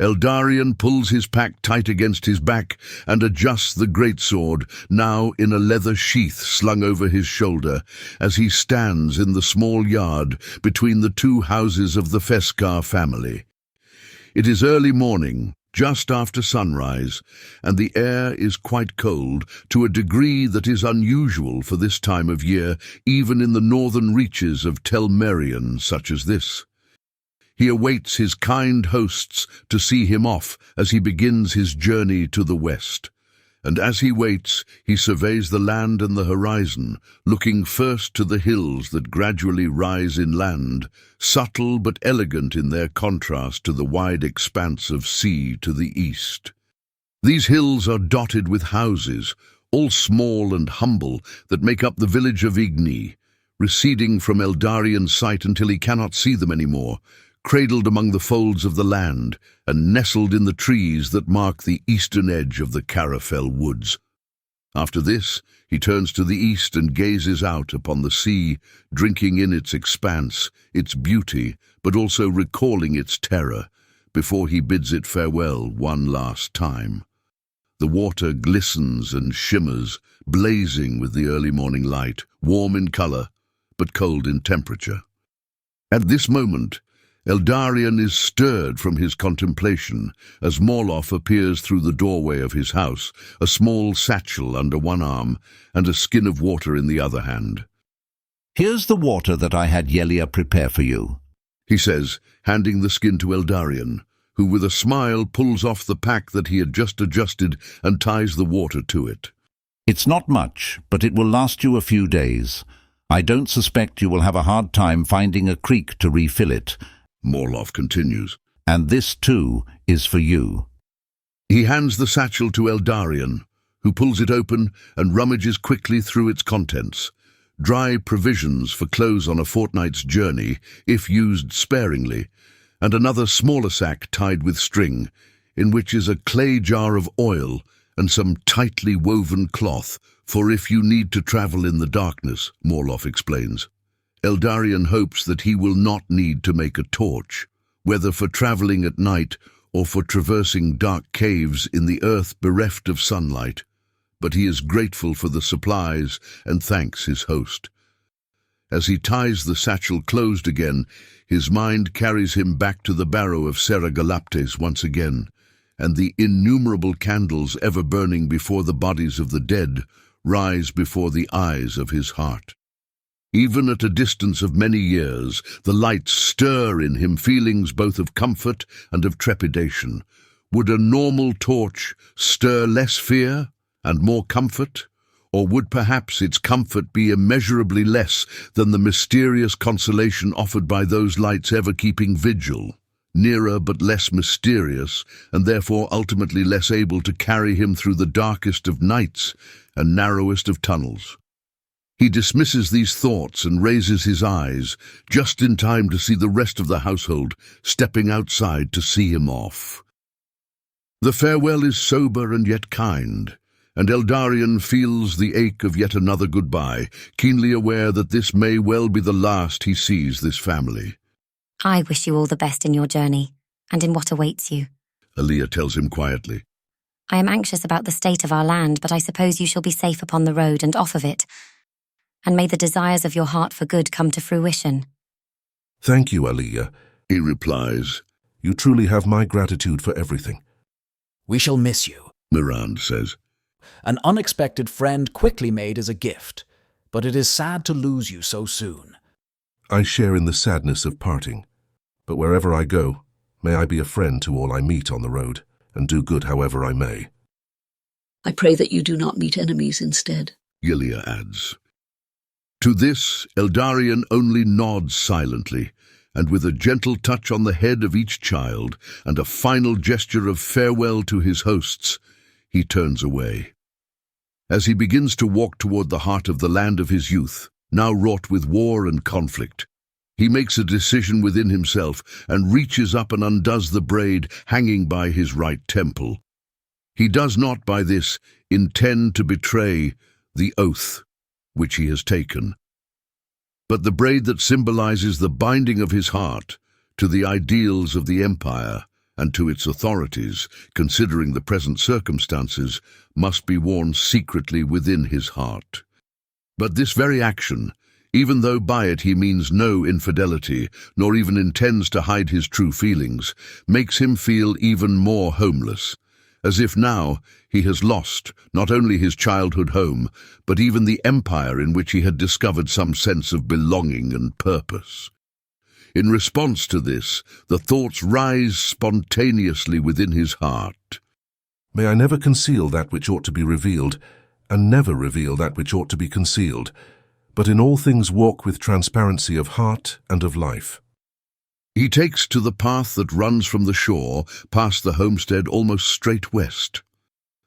Eldarien pulls his pack tight against his back and adjusts the greatsword, now in a leather sheath slung over his shoulder, as he stands in the small yard between the two houses of the Feskar family. It is early morning, just after sunrise, and the air is quite cold, to a degree that is unusual for this time of year, even in the northern reaches of Telmerion such as this. He awaits his kind hosts to see him off as he begins his journey to the west. And as he waits, he surveys the land and the horizon, looking first to the hills that gradually rise inland, subtle but elegant in their contrast to the wide expanse of sea to the east. These hills are dotted with houses, all small and humble, that make up the village of Igni, receding from Eldarien's sight until he cannot see them anymore, cradled among the folds of the land and nestled in the trees that mark the eastern edge of the Carafel woods. After this, he turns to the east and gazes out upon the sea, drinking in its expanse, its beauty, but also recalling its terror, before he bids it farewell one last time. The water glistens and shimmers, blazing with the early morning light, warm in color, but cold in temperature. At this moment, Eldarien is stirred from his contemplation as Morloth appears through the doorway of his house, a small satchel under one arm and a skin of water in the other hand. "Here's the water that I had Yelia prepare for you," he says, handing the skin to Eldarien, who with a smile pulls off the pack that he had just adjusted and ties the water to it. "It's not much, but it will last you a few days. I don't suspect you will have a hard time finding a creek to refill it," Morloth continues. "And this, too, is for you." He hands the satchel to Eldarien, who pulls it open and rummages quickly through its contents. Dry provisions for clothes on a fortnight's journey, if used sparingly, and another smaller sack tied with string, in which is a clay jar of oil and some tightly woven cloth, for if you need to travel in the darkness, Morloth explains. Eldarien hopes that he will not need to make a torch, whether for traveling at night or for traversing dark caves in the earth bereft of sunlight, but he is grateful for the supplies and thanks his host. As he ties the satchel closed again, his mind carries him back to the barrow of Seragalaptes once again, and the innumerable candles ever burning before the bodies of the dead rise before the eyes of his heart. Even at a distance of many years, the lights stir in him feelings both of comfort and of trepidation. Would a normal torch stir less fear and more comfort? Or would perhaps its comfort be immeasurably less than the mysterious consolation offered by those lights ever keeping vigil, nearer but less mysterious, and therefore ultimately less able to carry him through the darkest of nights and narrowest of tunnels? He dismisses these thoughts and raises his eyes, just in time to see the rest of the household stepping outside to see him off. The farewell is sober and yet kind, and Eldarien feels the ache of yet another goodbye, keenly aware that this may well be the last he sees this family. "I wish you all the best in your journey, and in what awaits you," Aaliyah tells him quietly. "I am anxious about the state of our land, but I suppose you shall be safe upon the road and off of it. And may the desires of your heart for good come to fruition." "Thank you, Aaliyah," he replies. "You truly have my gratitude for everything." "We shall miss you," Mirand says. "An unexpected friend quickly made is a gift, but it is sad to lose you so soon." "I share in the sadness of parting, but wherever I go, may I be a friend to all I meet on the road, and do good however I may." "I pray that you do not meet enemies instead," Gilia adds. To this, Eldarien only nods silently, and with a gentle touch on the head of each child and a final gesture of farewell to his hosts, he turns away. As he begins to walk toward the heart of the land of his youth, now wrought with war and conflict, he makes a decision within himself and reaches up and undoes the braid hanging by his right temple. He does not by this intend to betray the oath which he has taken, but the braid that symbolizes the binding of his heart to the ideals of the empire and to its authorities, considering the present circumstances, must be worn secretly within his heart. But this very action, even though by it he means no infidelity, nor even intends to hide his true feelings, makes him feel even more homeless, as if now he has lost not only his childhood home, but even the empire in which he had discovered some sense of belonging and purpose. In response to this, the thoughts rise spontaneously within his heart. May I never conceal that which ought to be revealed, and never reveal that which ought to be concealed, but in all things walk with transparency of heart and of life. He takes to the path that runs from the shore, past the homestead, almost straight west.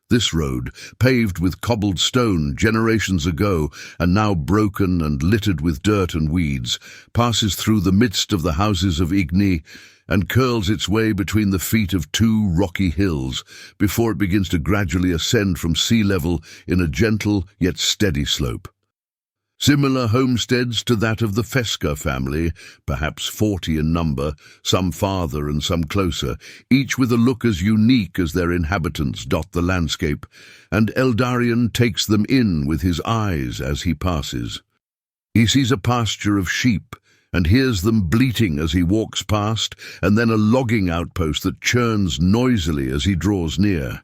This road, paved with cobbled stone generations ago and now broken and littered with dirt and weeds, passes through the midst of the houses of Igni and curls its way between the feet of two rocky hills before it begins to gradually ascend from sea level in a gentle yet steady slope. Similar homesteads to that of the Fesca family, perhaps 40 in number, some farther and some closer, each with a look as unique as their inhabitants, dot the landscape, and Eldarien takes them in with his eyes as he passes. He sees a pasture of sheep and hears them bleating as he walks past, and then a logging outpost that churns noisily as he draws near.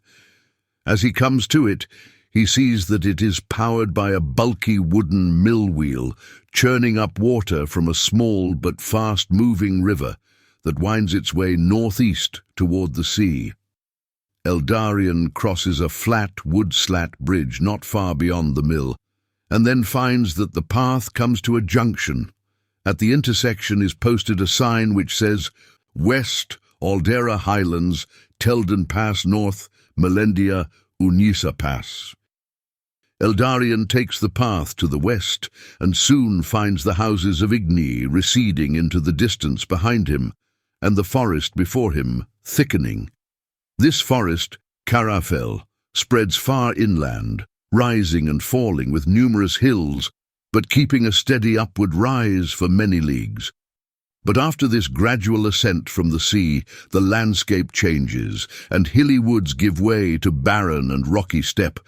As he comes to it, he sees that it is powered by a bulky wooden mill wheel, churning up water from a small but fast-moving river that winds its way northeast toward the sea. Eldarien crosses a flat wood-slat bridge not far beyond the mill, and then finds that the path comes to a junction. At the intersection is posted a sign which says, West, Aldera Highlands, Telden Pass North, Melendia, Unisa Pass. Eldarien takes the path to the west and soon finds the houses of Igni receding into the distance behind him, and the forest before him thickening. This forest, Carafel, spreads far inland, rising and falling with numerous hills, but keeping a steady upward rise for many leagues. But after this gradual ascent from the sea, the landscape changes, and hilly woods give way to barren and rocky steppe,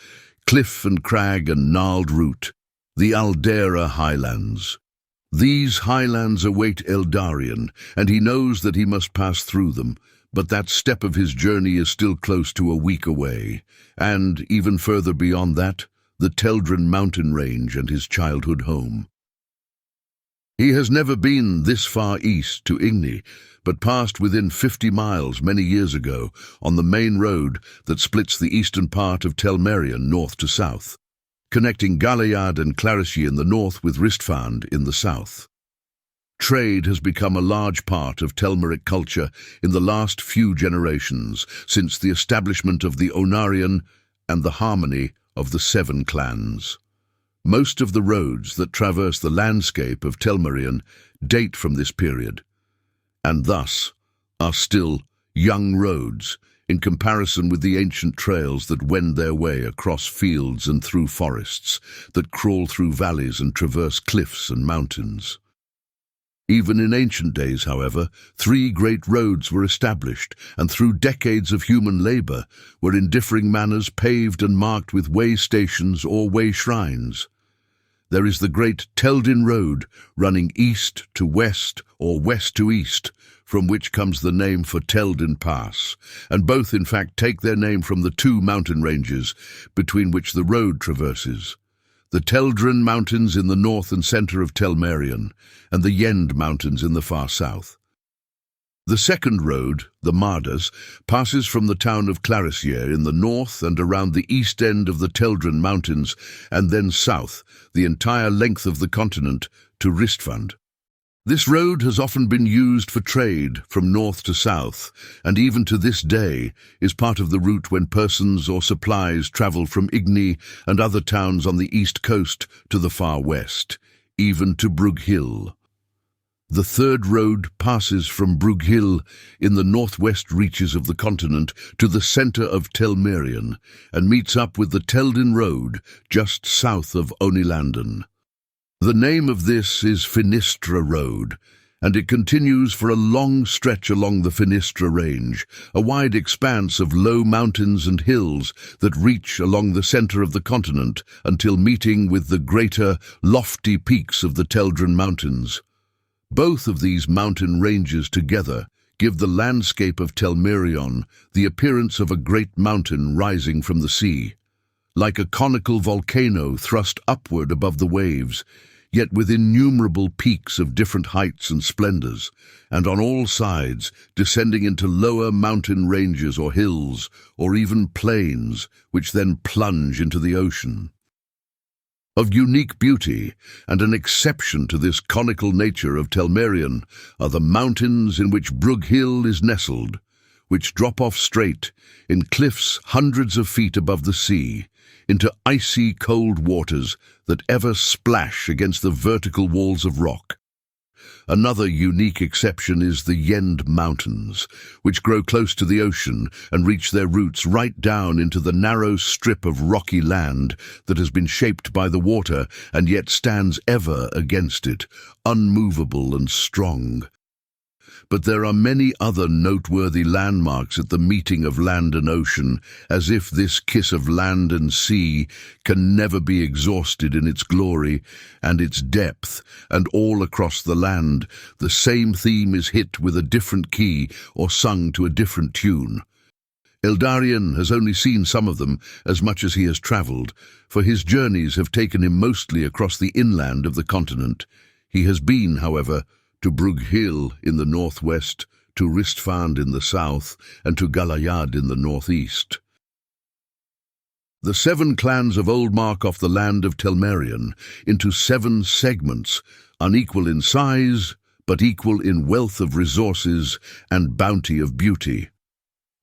cliff and crag and gnarled root, the Aldera Highlands. These highlands await Eldarien, and he knows that he must pass through them, but that step of his journey is still close to a week away, and, even further beyond that, the Teldren mountain range and his childhood home. He has never been this far east to Igni, but passed within 50 miles many years ago on the main road that splits the eastern part of Telmerion north to south, connecting Galliard and Clarishy in the north with Ristfand in the south. Trade has become a large part of Telmeric culture in the last few generations, since the establishment of the Onarian and the harmony of the 7 clans. Most of the roads that traverse the landscape of Telmerion date from this period, and thus are still young roads in comparison with the ancient trails that wend their way across fields and through forests, that crawl through valleys and traverse cliffs and mountains. Even in ancient days, however, 3 great roads were established, and through decades of human labour were in differing manners paved and marked with way stations or way shrines. There is the great Teldin Road running east to west or west to east, from which comes the name for Telden Pass, and both in fact take their name from the 2 mountain ranges between which the road traverses. The Teldren Mountains in the north and centre of Telmerion, and the Yend Mountains in the far south. The second road, the Mardas, passes from the town of Clarishier in the north and around the east end of the Teldren Mountains, and then south, the entire length of the continent, to Ristfand. This road has often been used for trade from north to south, and even to this day is part of the route when persons or supplies travel from Igni and other towns on the east coast to the far west, even to Brughill. The third road passes from Brughill in the northwest reaches of the continent to the centre of Telmerion and meets up with the Teldin Road just south of Onilanden. The name of this is Finistra Road, and it continues for a long stretch along the Finistra Range, a wide expanse of low mountains and hills that reach along the center of the continent until meeting with the greater, lofty peaks of the Teldren Mountains. Both of these mountain ranges together give the landscape of Telmerion the appearance of a great mountain rising from the sea, like a conical volcano thrust upward above the waves, yet with innumerable peaks of different heights and splendors, and on all sides descending into lower mountain ranges or hills, or even plains, which then plunge into the ocean. Of unique beauty, and an exception to this conical nature of Telmerion, are the mountains in which Brugg Hill is nestled, which drop off straight, in cliffs hundreds of feet above the sea, into icy cold waters that ever splash against the vertical walls of rock. Another unique exception is the Yend Mountains, which grow close to the ocean and reach their roots right down into the narrow strip of rocky land that has been shaped by the water and yet stands ever against it, unmovable and strong. But there are many other noteworthy landmarks at the meeting of land and ocean, as if this kiss of land and sea can never be exhausted in its glory and its depth, and all across the land the same theme is hit with a different key or sung to a different tune. Eldarien has only seen some of them as much as he has travelled, for his journeys have taken him mostly across the inland of the continent. He has been, however, to Brugg Hill in the northwest, to Ristfand in the south, and to Galayad in the northeast. The 7 clans of Old mark off the land of Telmerion into 7 segments, unequal in size, but equal in wealth of resources and bounty of beauty.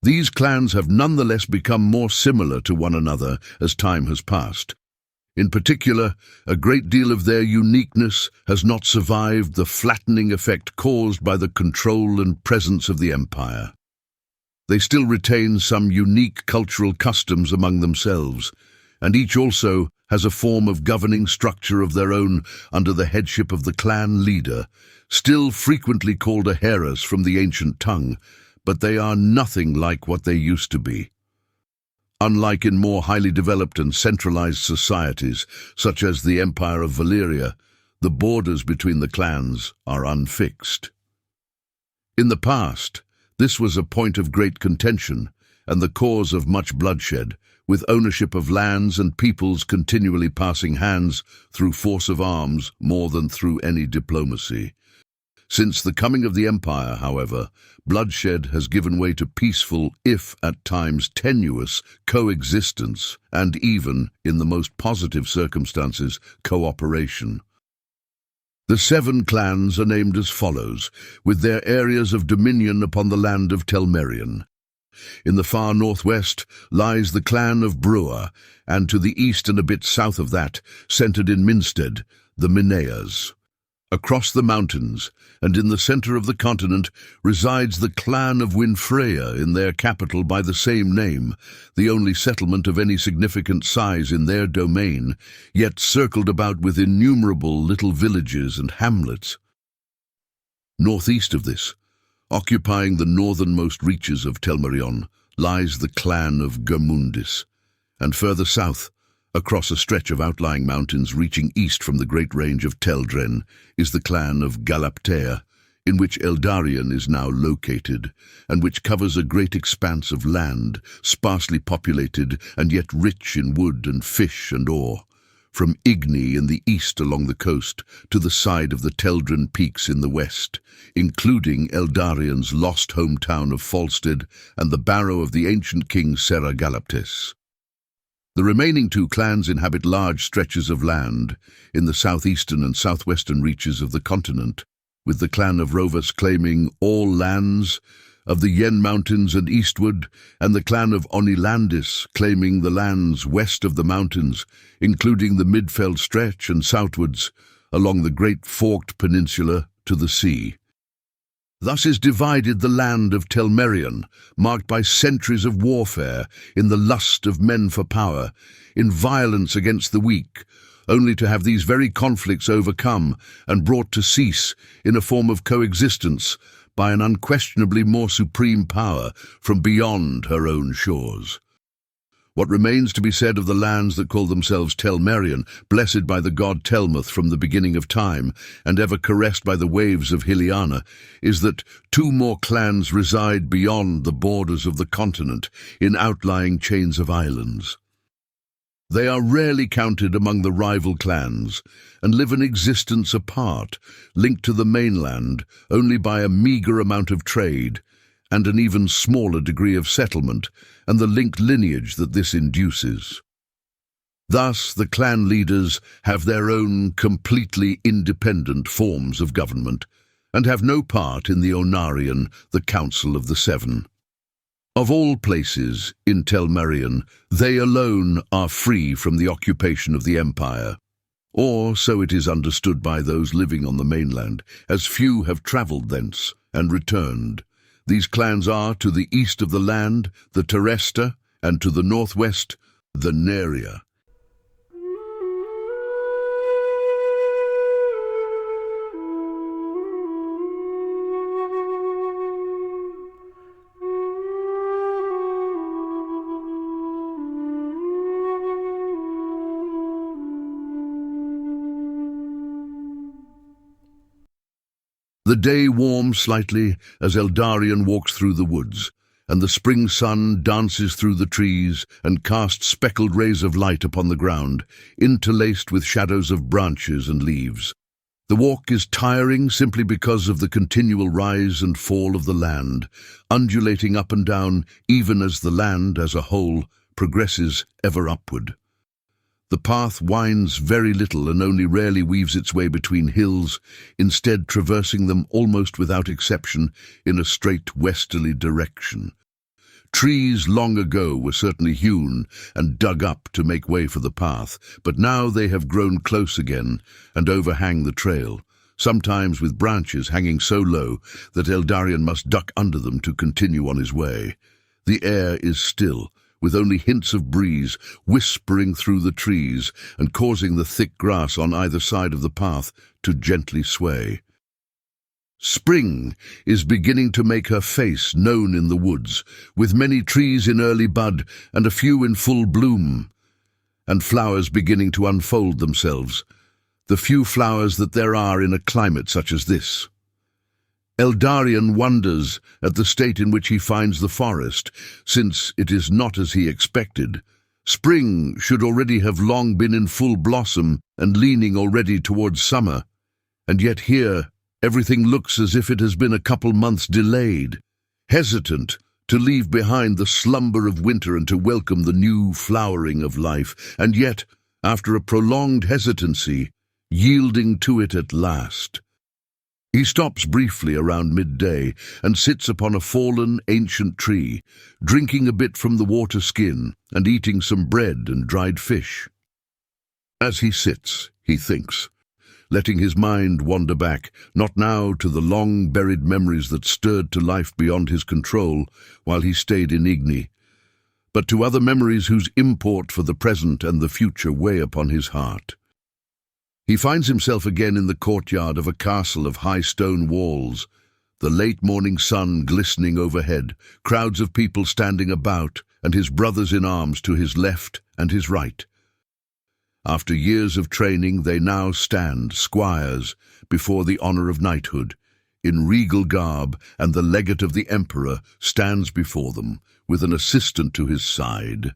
These clans have nonetheless become more similar to one another as time has passed. In particular, a great deal of their uniqueness has not survived the flattening effect caused by the control and presence of the Empire. They still retain some unique cultural customs among themselves, and each also has a form of governing structure of their own under the headship of the clan leader, still frequently called a Heras from the ancient tongue, but they are nothing like what they used to be. Unlike in more highly developed and centralized societies, such as the Empire of Valyria, the borders between the clans are unfixed. In the past, this was a point of great contention and the cause of much bloodshed, with ownership of lands and peoples continually passing hands through force of arms more than through any diplomacy. Since the coming of the Empire, however, bloodshed has given way to peaceful, if at times tenuous, coexistence and even, in the most positive circumstances, cooperation. The 7 clans are named as follows, with their areas of dominion upon the land of Telmerion. In the far northwest lies the clan of Brewer, and to the east and a bit south of that, centred in Minstead, the Mineas. Across the mountains, and in the centre of the continent, resides the clan of Winfreya in their capital by the same name, the only settlement of any significant size in their domain, yet circled about with innumerable little villages and hamlets. Northeast of this, occupying the northernmost reaches of Telmerion, lies the clan of Germundis, and further south, across a stretch of outlying mountains reaching east from the great range of Teldren, is the clan of Galaptea, in which Eldarien is now located, and which covers a great expanse of land, sparsely populated and yet rich in wood and fish and ore, from Igni in the east along the coast to the side of the Teldren peaks in the west, including Eldarien's lost hometown of Falstead and the barrow of the ancient king Serra Galaptes. The remaining 2 clans inhabit large stretches of land in the southeastern and southwestern reaches of the continent, with the clan of Rovus claiming all lands of the Yen Mountains and eastward, and the clan of Onilandis claiming the lands west of the mountains, including the Midfeld stretch and southwards, along the great forked peninsula to the sea. Thus is divided the land of Telmerion, marked by centuries of warfare, in the lust of men for power, in violence against the weak, only to have these very conflicts overcome and brought to cease in a form of coexistence by an unquestionably more supreme power from beyond her own shores. What remains to be said of the lands that call themselves Telmerion, blessed by the god Telmuth from the beginning of time, and ever caressed by the waves of Hyliana, is that 2 more clans reside beyond the borders of the continent in outlying chains of islands. They are rarely counted among the rival clans, and live an existence apart, linked to the mainland only by a meagre amount of trade, and an even smaller degree of settlement, and the linked lineage that this induces. Thus, the clan leaders have their own completely independent forms of government, and have no part in the Onarian, the Council of the Seven. Of all places in Telmerion, they alone are free from the occupation of the Empire. Or so it is understood by those living on the mainland, as few have travelled thence and returned. These clans are, to the east of the land, the Teresta, and to the northwest, the Neria. The day warms slightly as Eldarien walks through the woods, and the spring sun dances through the trees and casts speckled rays of light upon the ground, interlaced with shadows of branches and leaves. The walk is tiring simply because of the continual rise and fall of the land, undulating up and down even as the land as a whole progresses ever upward. The path winds very little and only rarely weaves its way between hills, instead traversing them almost without exception in a straight westerly direction. Trees long ago were certainly hewn and dug up to make way for the path, but now they have grown close again and overhang the trail, sometimes with branches hanging so low that Eldarien must duck under them to continue on his way. The air is still, with only hints of breeze whispering through the trees and causing the thick grass on either side of the path to gently sway. Spring is beginning to make her face known in the woods, with many trees in early bud and a few in full bloom, and flowers beginning to unfold themselves, the few flowers that there are in a climate such as this. Eldarien wonders at the state in which he finds the forest, since it is not as he expected. Spring should already have long been in full blossom and leaning already towards summer, and yet here everything looks as if it has been a couple months delayed, hesitant to leave behind the slumber of winter and to welcome the new flowering of life, and yet, after a prolonged hesitancy, yielding to it at last. He stops briefly around midday and sits upon a fallen ancient tree, drinking a bit from the water skin and eating some bread and dried fish. As he sits, he thinks, letting his mind wander back, not now to the long-buried memories that stirred to life beyond his control while he stayed in Igni, but to other memories whose import for the present and the future weigh upon his heart. He finds himself again in the courtyard of a castle of high stone walls, the late morning sun glistening overhead, crowds of people standing about, and his brothers in arms to his left and his right. After years of training, they now stand, squires, before the honour of knighthood, in regal garb, and the legate of the emperor stands before them, with an assistant to his side.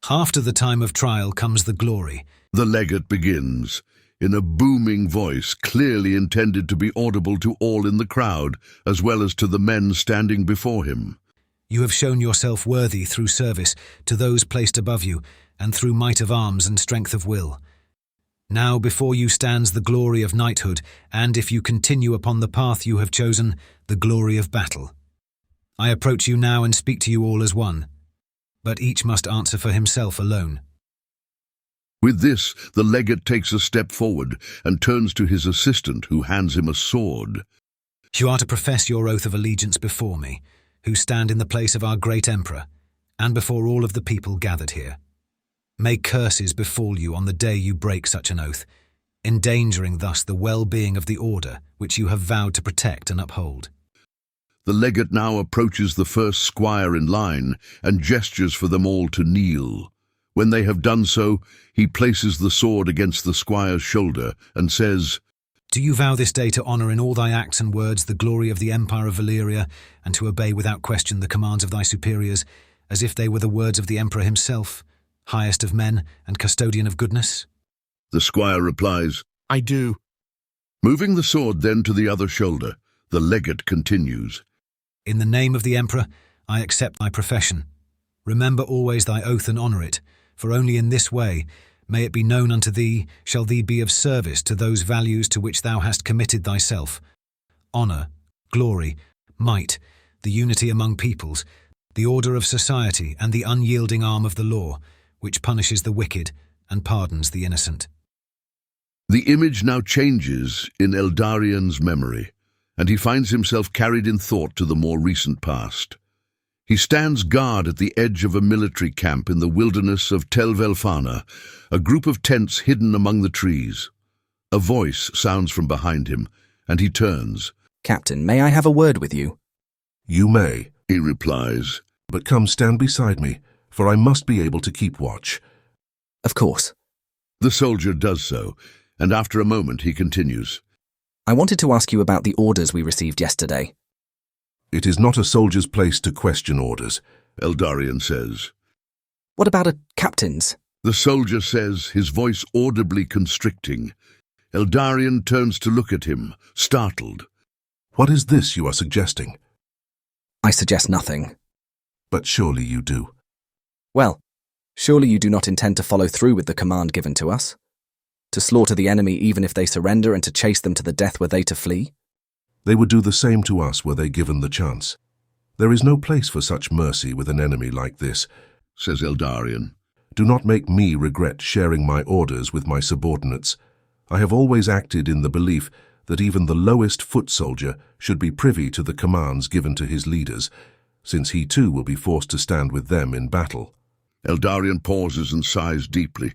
After the time of trial comes the glory. The legate begins, in a booming voice clearly intended to be audible to all in the crowd, as well as to the men standing before him. You have shown yourself worthy through service to those placed above you, and through might of arms and strength of will. Now before you stands the glory of knighthood, and if you continue upon the path you have chosen, the glory of battle. I approach you now and speak to you all as one, but each must answer for himself alone. With this, the legate takes a step forward and turns to his assistant, who hands him a sword. You are to profess your oath of allegiance before me, who stand in the place of our great emperor, and before all of the people gathered here. May curses befall you on the day you break such an oath, endangering thus the well-being of the order which you have vowed to protect and uphold." The legate now approaches the first squire in line and gestures for them all to kneel. When they have done so, he places the sword against the squire's shoulder and says, "Do you vow this day to honour in all thy acts and words the glory of the Empire of Valyria, and to obey without question the commands of thy superiors, as if they were the words of the Emperor himself, highest of men and custodian of goodness?" The squire replies, "I do." Moving the sword then to the other shoulder, the legate continues, "In the name of the Emperor, I accept thy profession. Remember always thy oath and honour it, for only in this way, may it be known unto thee, shall thee be of service to those values to which thou hast committed thyself: honour, glory, might, the unity among peoples, the order of society, and the unyielding arm of the law, which punishes the wicked and pardons the innocent." The image now changes in Eldarien's memory, and he finds himself carried in thought to the more recent past. He stands guard at the edge of a military camp in the wilderness of Tel Velfana, a group of tents hidden among the trees. A voice sounds from behind him, and he turns. "Captain, may I have a word with you?" "You may," He replies, "but come stand beside me, for I must be able to keep watch." "Of course." The soldier does so, and after a moment he continues. "I wanted to ask you about the orders we received yesterday." "It is not a soldier's place to question orders," Eldarien says. "What about a captain's?" The soldier says, his voice audibly constricting. Eldarien turns to look at him, startled. "What is this you are suggesting?" "I suggest nothing." "But surely you do." "Well, surely you do not intend to follow through with the command given to us? To slaughter the enemy even if they surrender and to chase them to the death were they to flee?" "They would do the same to us were they given the chance. There is no place for such mercy with an enemy like this," says Eldarien. "Do not make me regret sharing my orders with my subordinates. I have always acted in the belief that even the lowest foot soldier should be privy to the commands given to his leaders, since he too will be forced to stand with them in battle." Eldarien pauses and sighs deeply.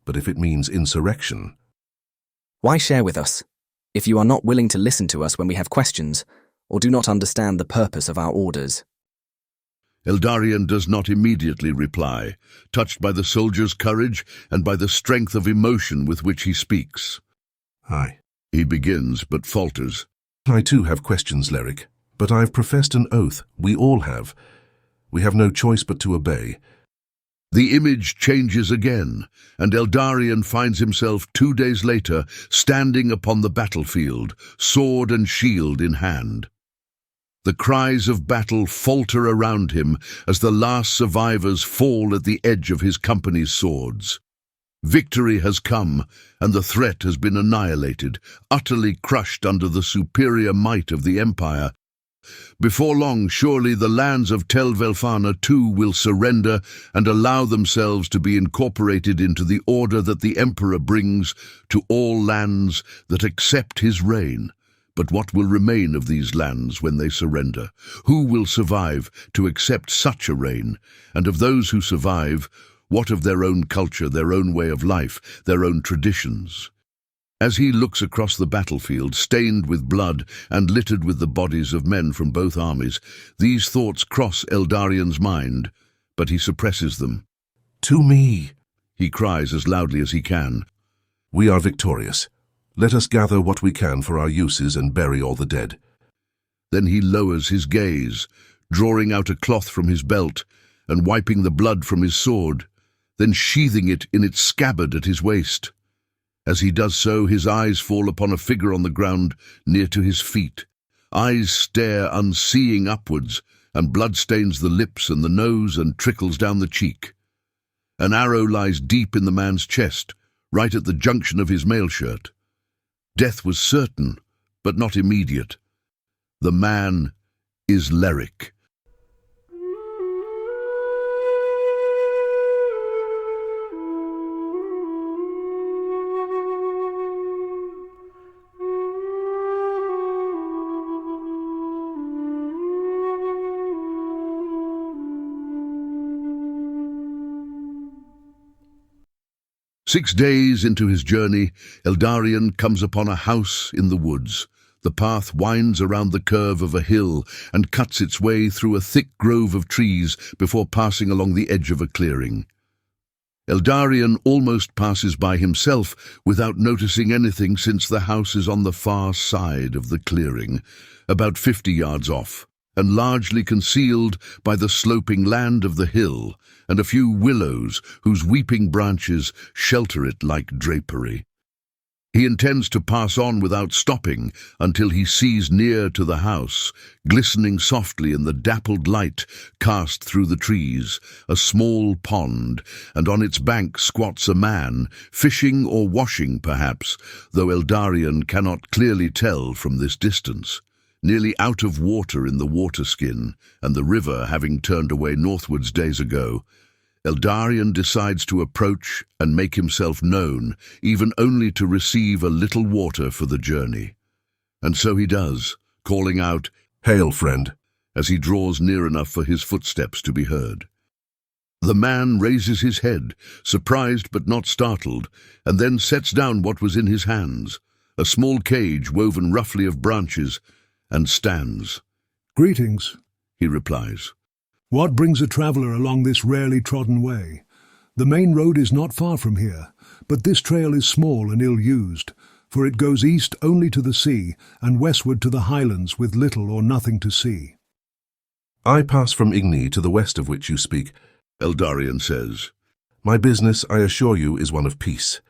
"But if it means insurrection—" "Why share with us, if you are not willing to listen to us when we have questions, or do not understand the purpose of our orders?" Eldarien does not immediately reply, touched by the soldier's courage and by the strength of emotion with which he speaks. "Aye." He begins, but falters. "I too have questions, Leric, but I've professed an oath. We all have. We have no choice but to obey." The image changes again, and Eldarien finds himself 2 days later standing upon the battlefield, sword and shield in hand. The cries of battle falter around him as the last survivors fall at the edge of his company's swords. Victory has come, and the threat has been annihilated, utterly crushed under the superior might of the Empire. Before long, surely the lands of Tel Velfana too will surrender and allow themselves to be incorporated into the order that the Emperor brings to all lands that accept his reign. But what will remain of these lands when they surrender? Who will survive to accept such a reign? And of those who survive, what of their own culture, their own way of life, their own traditions? As he looks across the battlefield, stained with blood and littered with the bodies of men from both armies, these thoughts cross Eldarien's mind, but he suppresses them. "To me!" he cries as loudly as he can. "We are victorious. Let us gather what we can for our uses and bury all the dead." Then he lowers his gaze, drawing out a cloth from his belt and wiping the blood from his sword, then sheathing it in its scabbard at his waist. As he does so, his eyes fall upon a figure on the ground near to his feet. Eyes stare unseeing upwards, and blood stains the lips and the nose and trickles down the cheek. An arrow lies deep in the man's chest, right at the junction of his mail shirt. Death was certain, but not immediate. The man is Leric. 6 days into his journey, Eldarien comes upon a house in the woods. The path winds around the curve of a hill and cuts its way through a thick grove of trees before passing along the edge of a clearing. Eldarien almost passes by himself without noticing anything, since the house is on the far side of the clearing, about 50 yards off, and largely concealed by the sloping land of the hill and a few willows whose weeping branches shelter it like drapery. He intends to pass on without stopping until he sees near to the house, glistening softly in the dappled light cast through the trees, a small pond, and on its bank squats a man, fishing or washing perhaps, though Eldarien cannot clearly tell from this distance. Nearly out of water in the waterskin, and the river having turned away northwards days ago, Eldarien decides to approach and make himself known, even only to receive a little water for the journey. And so he does, calling out, "Hail, friend," as he draws near enough for his footsteps to be heard. The man raises his head, surprised but not startled, and then sets down what was in his hands, a small cage woven roughly of branches, and stands. "Greetings," he replies. "What brings a traveller along this rarely trodden way? The main road is not far from here, but this trail is small and ill-used, for it goes east only to the sea and westward to the highlands with little or nothing to see." "I pass from Igni, to the west of which you speak," Eldarien says. "My business, I assure you, is one of peace."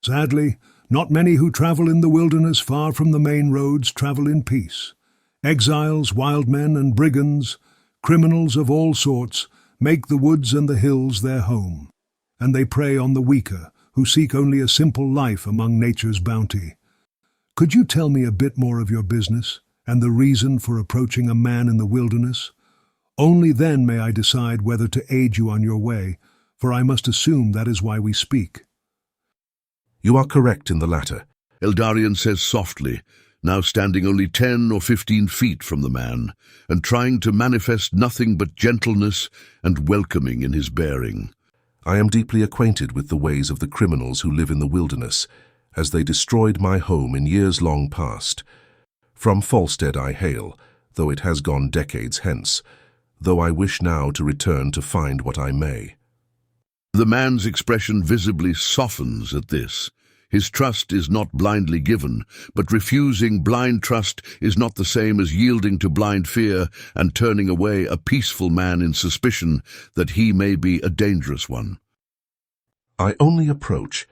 "Sadly, not many who travel in the wilderness far from the main roads travel in peace. Exiles, wild men and brigands, criminals of all sorts, make the woods and the hills their home, and they prey on the weaker, who seek only a simple life among nature's bounty. Could you tell me a bit more of your business, and the reason for approaching a man in the wilderness? Only then may I decide whether to aid you on your way, for I must assume that is why we speak." "You are correct in the latter," Eldarien says softly, now standing only 10 or 15 feet from the man, and trying to manifest nothing but gentleness and welcoming in his bearing. "I am deeply acquainted with the ways of the criminals who live in the wilderness, as they destroyed my home in years long past. From Falstead I hail, though it has gone decades hence, though I wish now to return to find what I may." The man's expression visibly softens at this. His trust is not blindly given, but refusing blind trust is not the same as yielding to blind fear and turning away a peaceful man in suspicion that he may be a dangerous one. "I only approach,"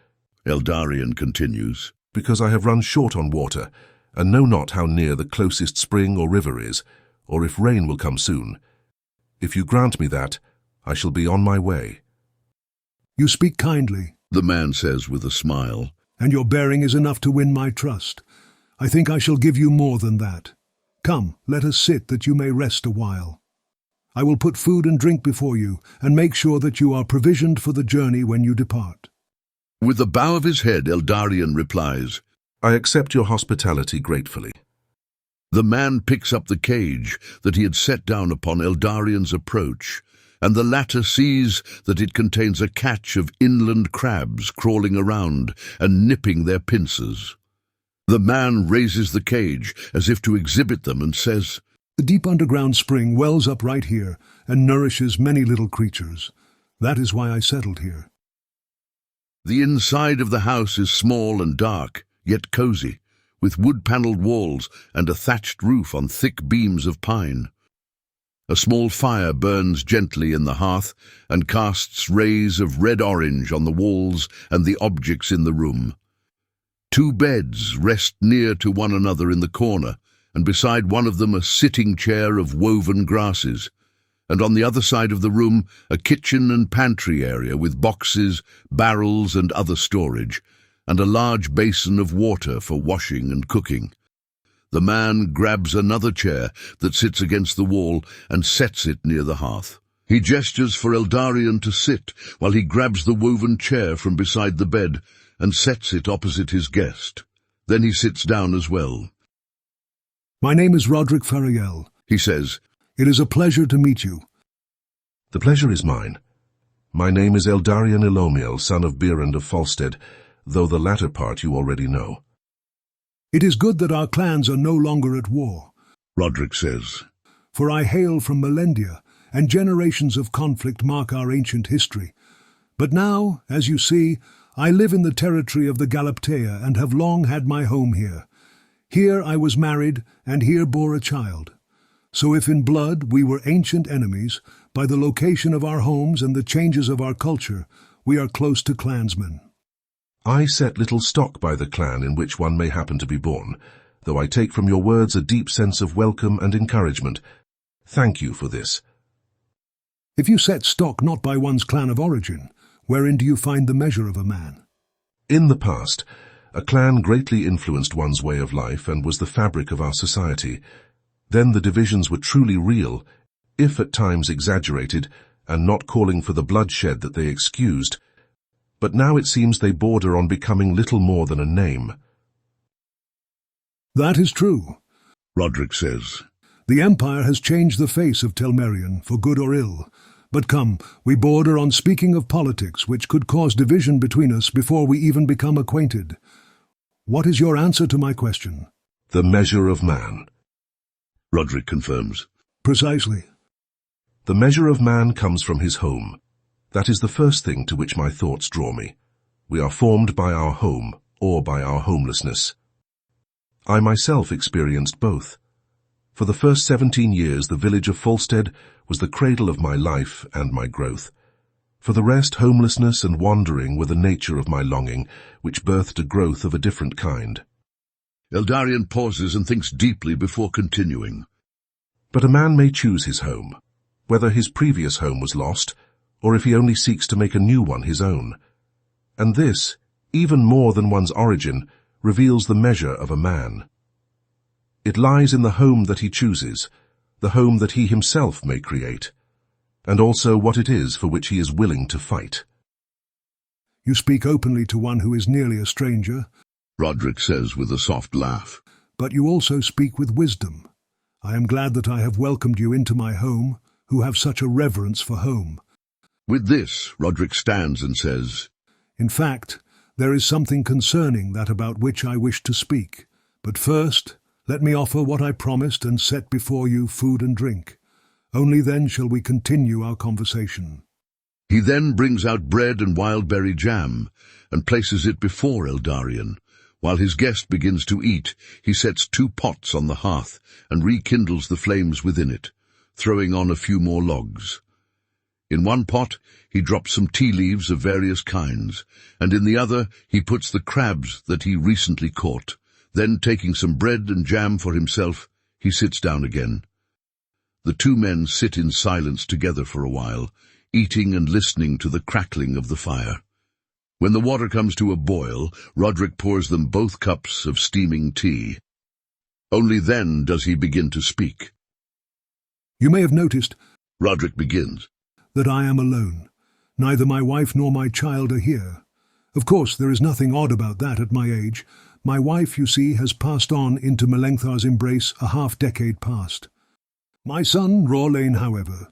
Eldarien continues, "because I have run short on water, and know not how near the closest spring or river is, or if rain will come soon. If you grant me that, I shall be on my way." "You speak kindly," the man says with a smile. "and your bearing is enough to win my trust. I think I shall give you more than that. Come, let us sit that you may rest a while. I will put food and drink before you, and make sure that you are provisioned for the journey when you depart." With a bow of his head, Eldarien replies, "I accept your hospitality gratefully." The man picks up the cage that he had set down upon Eldarien's approach, and the latter sees that it contains a catch of inland crabs crawling around and nipping their pincers. The man raises the cage as if to exhibit them and says, "The deep underground spring wells up right here and nourishes many little creatures. That is why I settled here." The inside of the house is small and dark, yet cozy, with wood-panelled walls and a thatched roof on thick beams of pine. A small fire burns gently in the hearth and casts rays of red-orange on the walls and the objects in the room. 2 beds rest near to one another in the corner, and beside one of them a sitting chair of woven grasses, and on the other side of the room a kitchen and pantry area with boxes, barrels and other storage, and a large basin of water for washing and cooking. The man grabs another chair that sits against the wall and sets it near the hearth. He gestures for Eldarien to sit while he grabs the woven chair from beside the bed and sets it opposite his guest. Then he sits down as well. "My name is Roderick Fariel," he says. "It is a pleasure to meet you." "The pleasure is mine. My name is Eldarien Ilomiel, son of Ierendal of Falstead, though the latter part you already know. It is good that our clans are no longer at war, Roderick says. for I hail from Melendia, and generations of conflict mark our ancient history. But now, as you see, I live in the territory of the Galaptea and have long had my home here. Here I was married, and here bore a child. So if in blood we were ancient enemies, by the location of our homes and the changes of our culture, we are close to clansmen. I set little stock by the clan in which one may happen to be born, though I take from your words a deep sense of welcome and encouragement. Thank you for this. If you set stock not by one's clan of origin, wherein do you find the measure of a man? In the past, a clan greatly influenced one's way of life and was the fabric of our society. Then the divisions were truly real, if at times exaggerated, and not calling for the bloodshed that they excused. But now it seems they border on becoming little more than a name. That is true, Roderick says. The Empire has changed the face of Telmerion, for good or ill. But come, we border on speaking of politics, which could cause division between us before we even become acquainted. What is your answer to my question? The measure of man. Roderick confirms. Precisely. The measure of man comes from his home. That is the first thing to which my thoughts draw me. We are formed by our home, or by our homelessness. I myself experienced both. For the first 17 years, the village of Falstead was the cradle of my life and my growth. For the rest, homelessness and wandering were the nature of my longing, which birthed a growth of a different kind. Eldarien pauses and thinks deeply before continuing. But a man may choose his home, whether his previous home was lost, or if he only seeks to make a new one his own. And this, even more than one's origin, reveals the measure of a man. It lies in the home that he chooses, the home that he himself may create, and also what it is for which he is willing to fight. You speak openly to one who is nearly a stranger, Roderick says with a soft laugh. but you also speak with wisdom. I am glad that I have welcomed you into my home, who have such a reverence for home. With this, Roderick stands and says, In fact, there is something concerning that about which I wish to speak. But first, let me offer what I promised and set before you food and drink. Only then shall we continue our conversation. He then brings out bread and wildberry jam and places it before Eldarien. While his guest begins to eat, he sets 2 pots on the hearth and rekindles the flames within it, throwing on a few more logs. In one pot, he drops some tea leaves of various kinds, and in the other he puts the crabs that he recently caught. Then, taking some bread and jam for himself, he sits down again. The 2 men sit in silence together for a while, eating and listening to the crackling of the fire. When the water comes to a boil, Roderick pours them both cups of steaming tea. Only then does he begin to speak. You may have noticed, Roderick begins, that I am alone. Neither my wife nor my child are here. Of course, there is nothing odd about that at my age. My wife, you see, has passed on into Melengthar's embrace a half-decade past. My son, Rawlane, however,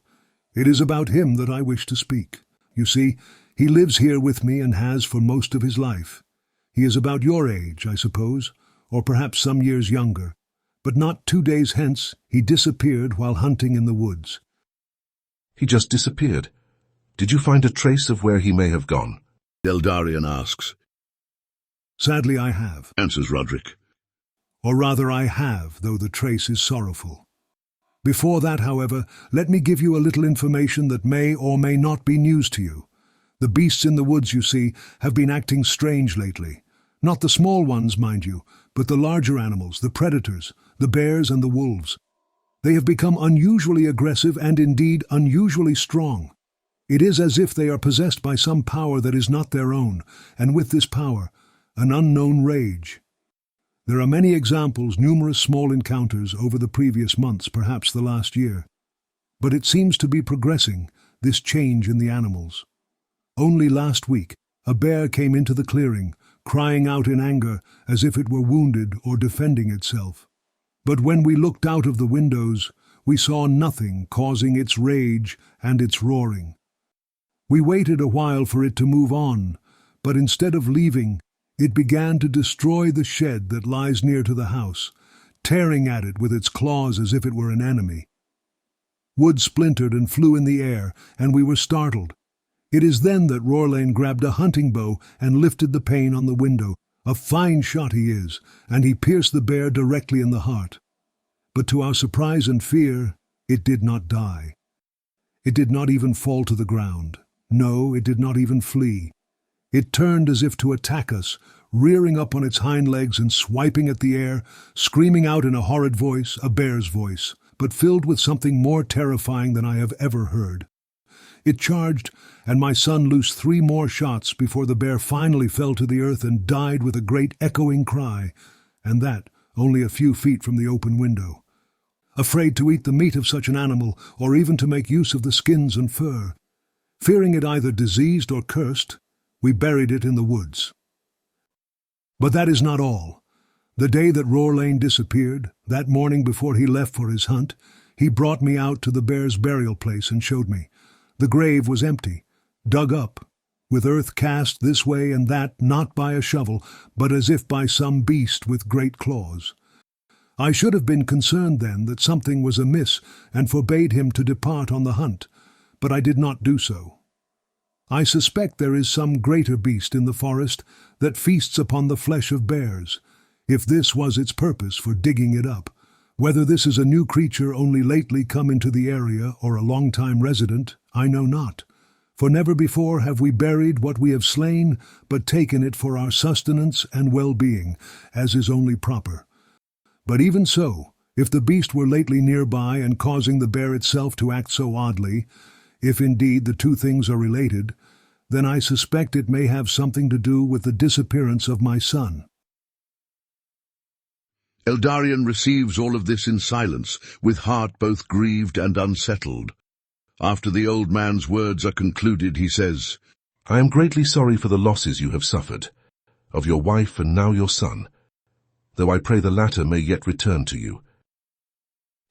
it is about him that I wish to speak. You see, he lives here with me and has for most of his life. He is about your age, I suppose, or perhaps some years younger. But not 2 days hence, he disappeared while hunting in the woods. He just disappeared. Did you find a trace of where he may have gone? Eldarien asks. Sadly I have. Answers Roderick. Or rather I have, though the trace is sorrowful. Before that, however, let me give you a little information that may or may not be news to you. The beasts in the woods, you see, have been acting strange lately. Not the small ones, mind you, but the larger animals, the predators, the bears and the wolves. They have become unusually aggressive and indeed unusually strong. It is as if they are possessed by some power that is not their own, and with this power, an unknown rage. There are many examples, numerous small encounters over the previous months, perhaps the last year. But it seems to be progressing, this change in the animals. Only last week, a bear came into the clearing, crying out in anger as if it were wounded or defending itself. But when we looked out of the windows, we saw nothing causing its rage and its roaring. We waited a while for it to move on, but instead of leaving, it began to destroy the shed that lies near to the house, tearing at it with its claws as if it were an enemy. Wood splintered and flew in the air, and we were startled. It is then that Rorlain grabbed a hunting bow and lifted the pane on the window. A fine shot he is, and he pierced the bear directly in the heart. But to our surprise and fear, it did not die. It did not even fall to the ground. No, it did not even flee. It turned as if to attack us, rearing up on its hind legs and swiping at the air, screaming out in a horrid voice, a bear's voice, but filled with something more terrifying than I have ever heard. It charged, and my son loosed 3 more shots before the bear finally fell to the earth and died with a great echoing cry, and that only a few feet from the open window. Afraid to eat the meat of such an animal, or even to make use of the skins and fur, fearing it either diseased or cursed, we buried it in the woods. But that is not all. The day that Rorlain disappeared, that morning before he left for his hunt, he brought me out to the bear's burial place and showed me. The grave was empty, dug up, with earth cast this way and that, not by a shovel, but as if by some beast with great claws. I should have been concerned then that something was amiss and forbade him to depart on the hunt, but I did not do so. I suspect there is some greater beast in the forest that feasts upon the flesh of bears, if this was its purpose for digging it up. Whether this is a new creature only lately come into the area or a long-time resident, I know not, for never before have we buried what we have slain, but taken it for our sustenance and well-being, as is only proper. But even so, if the beast were lately nearby and causing the bear itself to act so oddly, if indeed the two things are related, then I suspect it may have something to do with the disappearance of my son. Eldarien receives all of this in silence, with heart both grieved and unsettled. After the old man's words are concluded, he says, I am greatly sorry for the losses you have suffered, of your wife and now your son, though I pray the latter may yet return to you.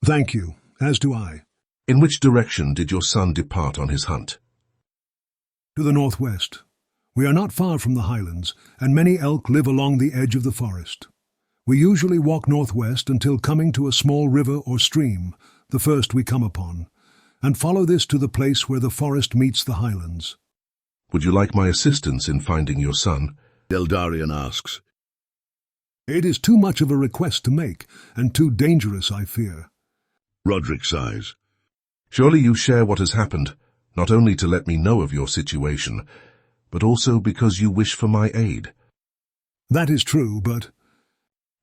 Thank you, as do I. In which direction did your son depart on his hunt? To the northwest. We are not far from the highlands, and many elk live along the edge of the forest. We usually walk northwest until coming to a small river or stream, the first we come upon, and follow this to the place where the forest meets the highlands. Would you like my assistance in finding your son? Eldarien asks. It is too much of a request to make, and too dangerous, I fear. Roderick sighs. Surely you share what has happened, not only to let me know of your situation, but also because you wish for my aid. That is true, but...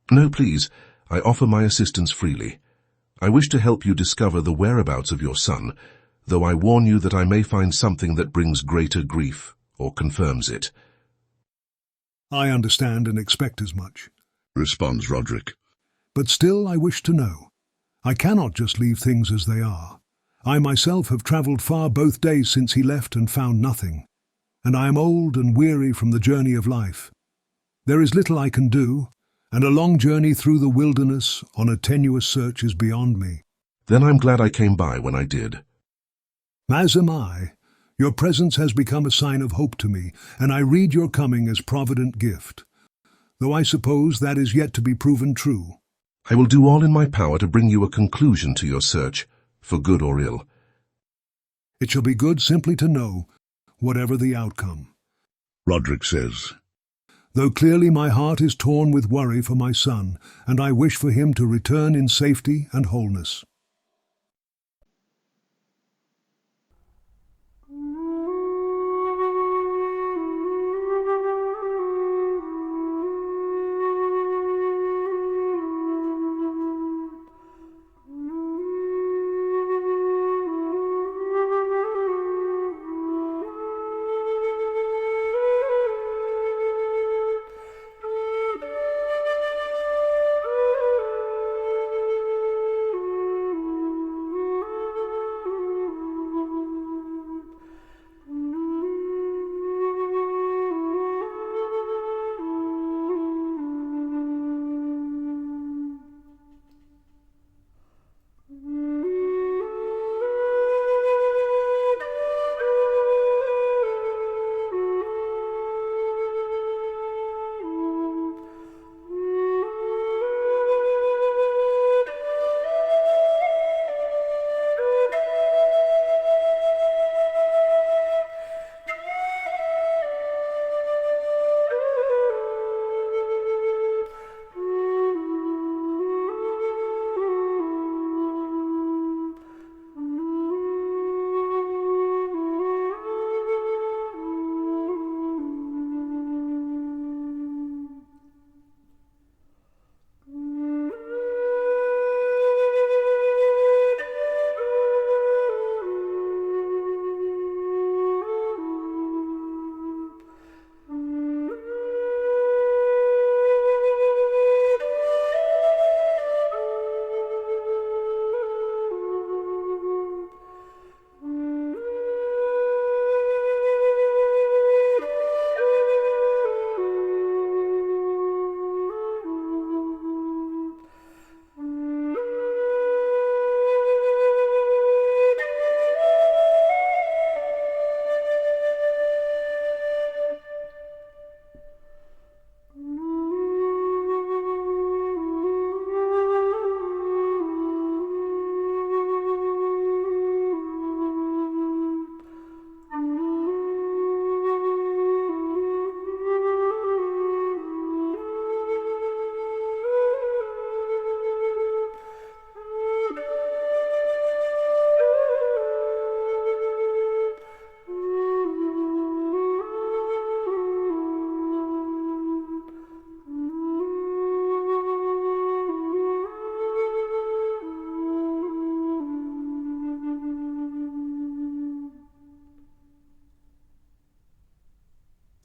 No, please, I offer my assistance freely. I wish to help you discover the whereabouts of your son, though I warn you that I may find something that brings greater grief, or confirms it. I understand and expect as much, responds Roderick. But still I wish to know. I cannot just leave things as they are. I myself have travelled far both days since he left and found nothing, and I am old and weary from the journey of life. There is little I can do, and a long journey through the wilderness on a tenuous search is beyond me. Then I'm glad I came by when I did. As am I. Your presence has become a sign of hope to me, and I read your coming as provident gift, though I suppose that is yet to be proven true. I will do all in my power to bring you a conclusion to your search, for good or ill. It shall be good simply to know, whatever the outcome. Roderick says, though clearly my heart is torn with worry for my son, and I wish for him to return in safety and wholeness.